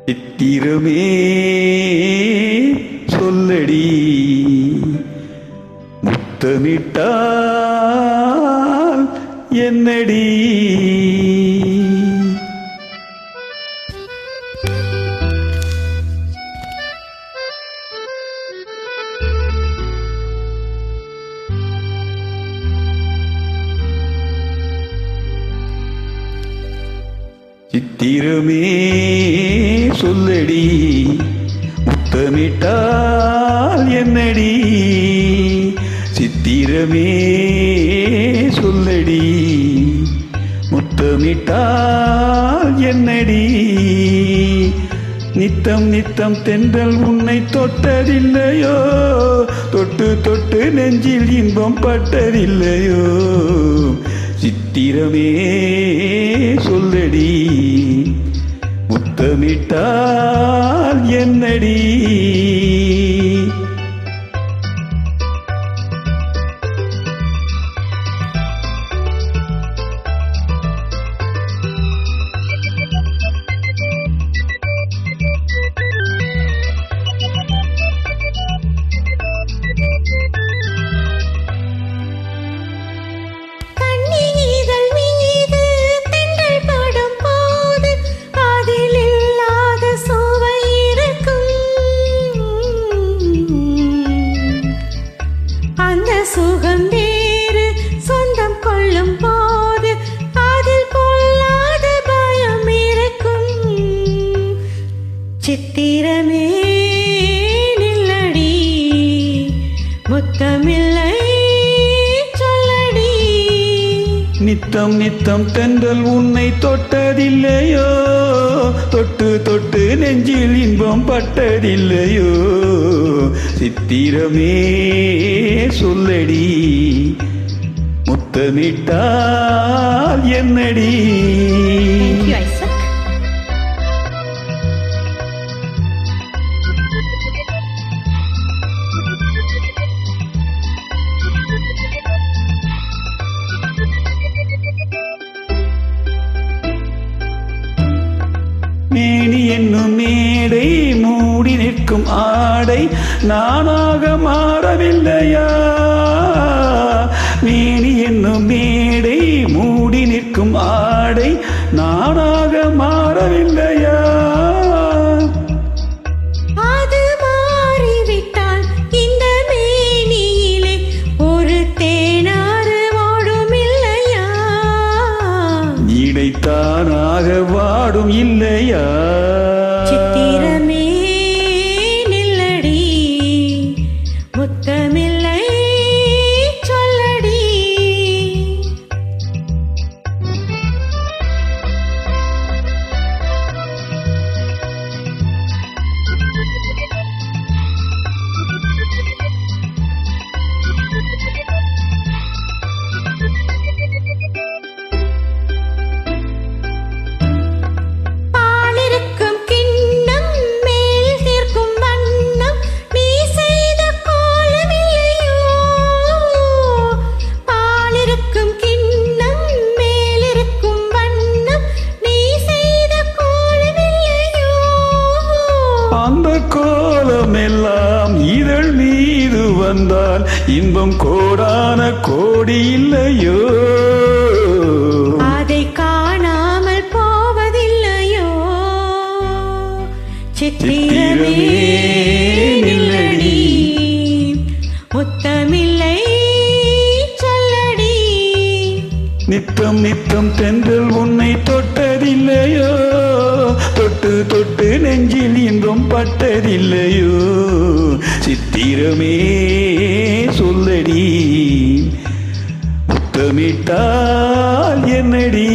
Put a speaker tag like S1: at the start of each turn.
S1: சித்திரமே சொல்லடி முத்தமிட்டால் என்னடி சித்திரமே சொல்லடி முத்தமிட்டால் என்னடி சித்திரமே சொல்லடி முத்தமிட்டால் என்னடி நித்தம் நித்தம் தென்றல் உன்னை தொட்டதில்லையோ தொட்டு தொட்டு நெஞ்சில் இன்பம் பட்டதில்லையோ சித்திரமே சொல்லடி முத்தமிட்டால் என்னடி
S2: சுகம் வேறு சொந்தம் கொள்ளும் போது அதில் பொல்லாத பயம் இருக்கும் சித்திரமே நில்லடி முத்தமில்லை சொல்லடி
S1: நித்தம் நித்தம் தென்றல் உன்னை தொட்டதில்லையோ தொட்டு தொட்டு நெஞ்சில் இன்பம் பட்டதில்லையோ சித்திரமே சொல்லடி முத்தமிட்டால் என்னடி மேனி என்னும் மேடை மூடி நிற்கும் ஆடை நானாக மாறவில்லையா மேனி என்னும் மேடை மூடி நிற்கும் ஆடை நானாக மாறவில்லையா
S2: அது மாறிவிட்டால் இந்த மேனியிலே ஒரு தேனாறு ஓடும் இல்லையா
S1: நீடைத்தானாக வாடும் இல்லையா
S2: சித்திரமே நில்லடி முத்தமில்லை சொல்லடி
S1: அந்த கோலமெல்லாம் இதழ் மீது வந்தால் இன்பம் கோடான கோடி இல்லையோ
S2: அதை காணாமல் போவதில்லையோ சித்திரமே நில்லடி முத்தமில்லை சொல்லடி
S1: நித்தம் நித்தம் தென்றல் உன்னை தொட்டதில்லையோ தொட்டு தொட்டு நெஞ்சில் இன்பம் பட்டதில்லையோ சித்திரமே சொல்லடி முத்தமிட்டால் என்னடி